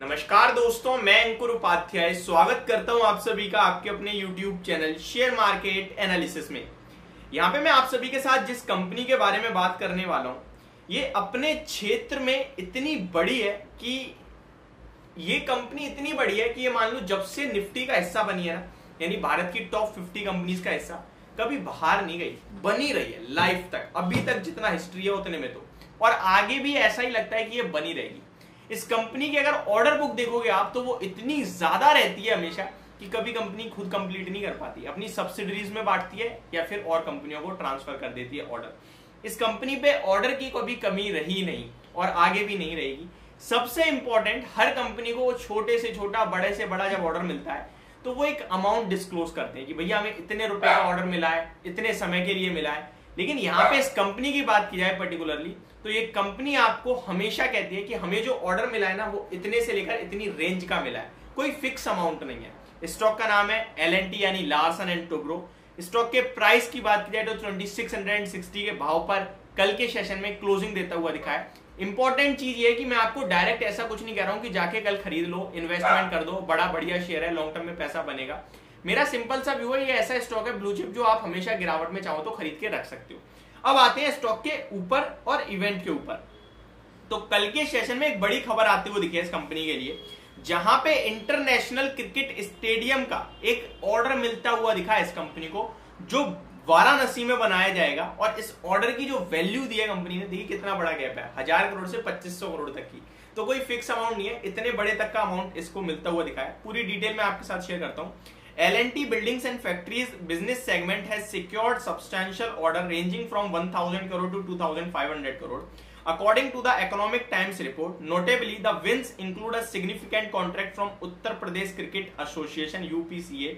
नमस्कार दोस्तों, मैं अंकुर उपाध्याय स्वागत करता हूं आप सभी का आपके अपने YouTube channel share market analysis में। यहां पे मैं आप सभी के साथ जिस कंपनी के बारे में बात करने वाला हूं, ये अपने क्षेत्र में इतनी बड़ी है कि ये कंपनी इतनी बड़ी है कि ये मान लो जब से निफ्टी का हिस्सा बनी है ना, यानी भारत की टॉप 50 कंपनीज का हिस्सा, कभी बाहर नहीं गई, बनी रही है लाइफ तक। अभी तक जितना हिस्ट्री है उतने में तो, और आगे भी ऐसा ही लगता है कि ये बनी रहेगी। इस कंपनी की अगर ऑर्डर बुक देखोगे आप तो वो इतनी ज्यादा रहती है हमेशा कि कभी कंपनी खुद कंप्लीट नहीं कर पाती, अपनी सब्सिडरीज में बांटती है या फिर और कंपनियों को ट्रांसफर कर देती है ऑर्डर। इस कंपनी पे ऑर्डर की कभी कमी रही नहीं और आगे भी नहीं रहेगी। सबसे इंपॉर्टेंट, हर कंपनी को छोटे से छोटा, बड़े से बड़ा जब ऑर्डर मिलता है तो वो एक अमाउंट डिस्क्लोज करते हैं कि भैया हमें इतने रुपए का ऑर्डर मिला है, इतने समय के लिए मिला है। लेकिन यहाँ पे इस कंपनी की बात की जाए पर्टिकुलरली, तो ये कंपनी आपको हमेशा कहती है कि हमें जो ऑर्डर मिला है ना वो इतने से लेकर इतनी रेंज का मिला है, कोई फिक्स अमाउंट नहीं है। स्टॉक का नाम है L&T यानी लार्सन एंड टुब्रो। स्टॉक के प्राइस की बात की जाए तो 2660 के भाव पर कल के सेशन में क्लोजिंग देता हुआ दिखा है। इंपॉर्टेंट चीज ये है कि मैं आपको डायरेक्ट ऐसा कुछ नहीं कह रहा हूं कि जाके कल खरीद लो, इन्वेस्टमेंट कर दो, बड़ा बढ़िया शेयर है, लॉन्ग टर्म में पैसा बनेगा। मेरा सिंपल सा व्यू है, ये ऐसा स्टॉक है ब्लू चिप जो आप हमेशा गिरावट में चाहो तो खरीद के रख सकते हो। अब आते हैं स्टॉक के ऊपर और इवेंट के ऊपर। तो कल के सेशन में एक बड़ी खबर आती हुई दिखी है इस कंपनी के लिए, जहां पे इंटरनेशनल क्रिकेट स्टेडियम का एक ऑर्डर मिलता हुआ दिखा है इस कंपनी को, जो वाराणसी में बनाया जाएगा। और इस ऑर्डर की जो वैल्यू दी है कंपनी ने, देखिए कितना बड़ा गैप है, 1000 करोड़ से 2500 करोड़ तक की। तो कोई फिक्स अमाउंट नहीं है, इतने बड़े तक का अमाउंट इसको मिलता हुआ दिखा है। पूरी डिटेल में आपके साथ शेयर करता हूं। L&T Buildings and Factories business segment has secured substantial order ranging from 1000 crore to 2500 crore. According to the Economic Times report, notably the wins include a significant contract from Uttar Pradesh Cricket Association UPCA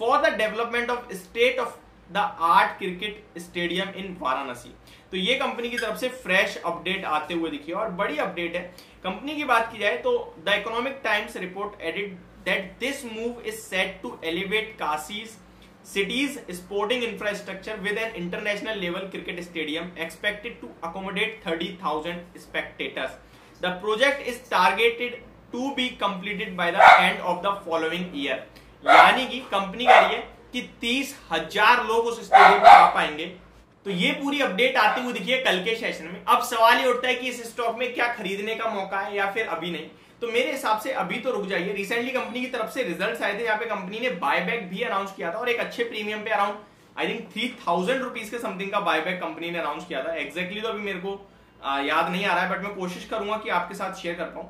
for the development of state of the art cricket stadium in Varanasi. तो ये company की तरफ से fresh update आते हुए दिखी और बड़ी अपडेट है। कंपनी की बात की जाए तो the economic times report added that this move is set to elevate Kashi's city's sporting infrastructure with an international level cricket stadium expected to accommodate 30,000 spectators. The project is targeted to be completed by the end of the following year. यानी कि company कह रही है कि 30,000 लोग उस stadium में आ पाएंगे। तो ये पूरी अपडेट आती हुई दिखी है कल के सेशन में। अब सवाल ये उठता है कि इस स्टॉक में क्या खरीदने का मौका है या फिर अभी नहीं। तो मेरे हिसाब से अभी तो रुक जाइए। रिसेंटली कंपनी की तरफ से रिजल्ट्स आए थे, यहाँ पे कंपनी ने बायबैक भी अनाउंस किया था और एक अच्छे प्रीमियम पे अराउंड आई थिंक 3000 रुपीज के समथिंग का बायबैक कंपनी ने अनाउंस किया था। एग्जैक्टली तो अभी मेरे को याद नहीं आ रहा है, बट मैं कोशिश करूंगा कि आपके साथ शेयर कर पाऊं।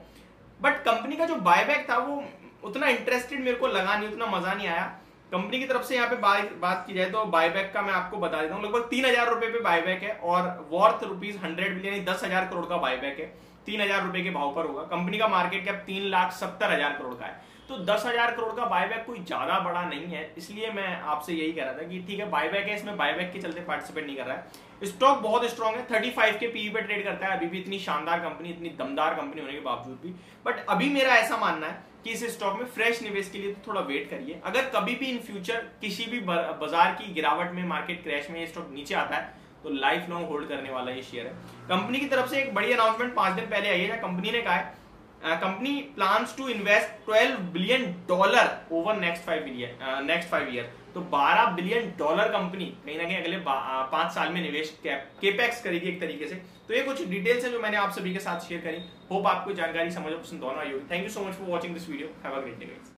बट कंपनी का जो बायबैक था वो उतना इंटरेस्टेड मेरे को लगा नहीं, उतना मजा नहीं आया। कंपनी की तरफ से यहाँ पे बात की जाए तो बायबैक का मैं आपको बता देता हूँ, लगभग 3000 रुपए पे बायबैक है और वर्थ रुपीज 100 बिलियन, 10,000 करोड़ का बायबैक है। 3000 रुपए के भाव पर होगा। कंपनी का मार्केट कैप 3,70,000 करोड़ का है। तो 10,000 करोड़ का बायबैक कोई ज्यादा बड़ा नहीं है, इसलिए मैं आपसे यही कह रहा था कि ठीक है बायबैक है, इसमें बायबैक के चलते पार्टिसिपेट नहीं कर रहा है। स्टॉक बहुत स्ट्रॉन्ग है, 35 के पीई पे ट्रेड करता है अभी भी, इतनी शानदार कंपनी, इतनी दमदार कंपनी होने के बावजूद भी। बट अभी मेरा ऐसा मानना है कि इस स्टॉक में फ्रेश निवेश के लिए तो थोड़ा वेट करिए। अगर कभी भी इन फ्यूचर किसी भी बाजार की गिरावट में, मार्केट क्रैश में ये स्टॉक नीचे आता है तो लाइफ लॉन्ग होल्ड करने वाला ये शेयर है। कंपनी की तरफ से एक बड़ी अनाउंसमेंट 5 दिन पहले आई है, कंपनी ने कहा है company plans to invest $12 billion over next 5 year. तो $12 बिलियन कंपनी कहीं ना कहीं अगले 5 साल में निवेश केपेक्स करेगी एक तरीके से। तो ये कुछ डिटेल्स है जो मैंने आप सभी के साथ शेयर करी। होप आपको जानकारी समझ पसंद दोनों आई होगी। Thank you so much for watching this video. Have a great day guys.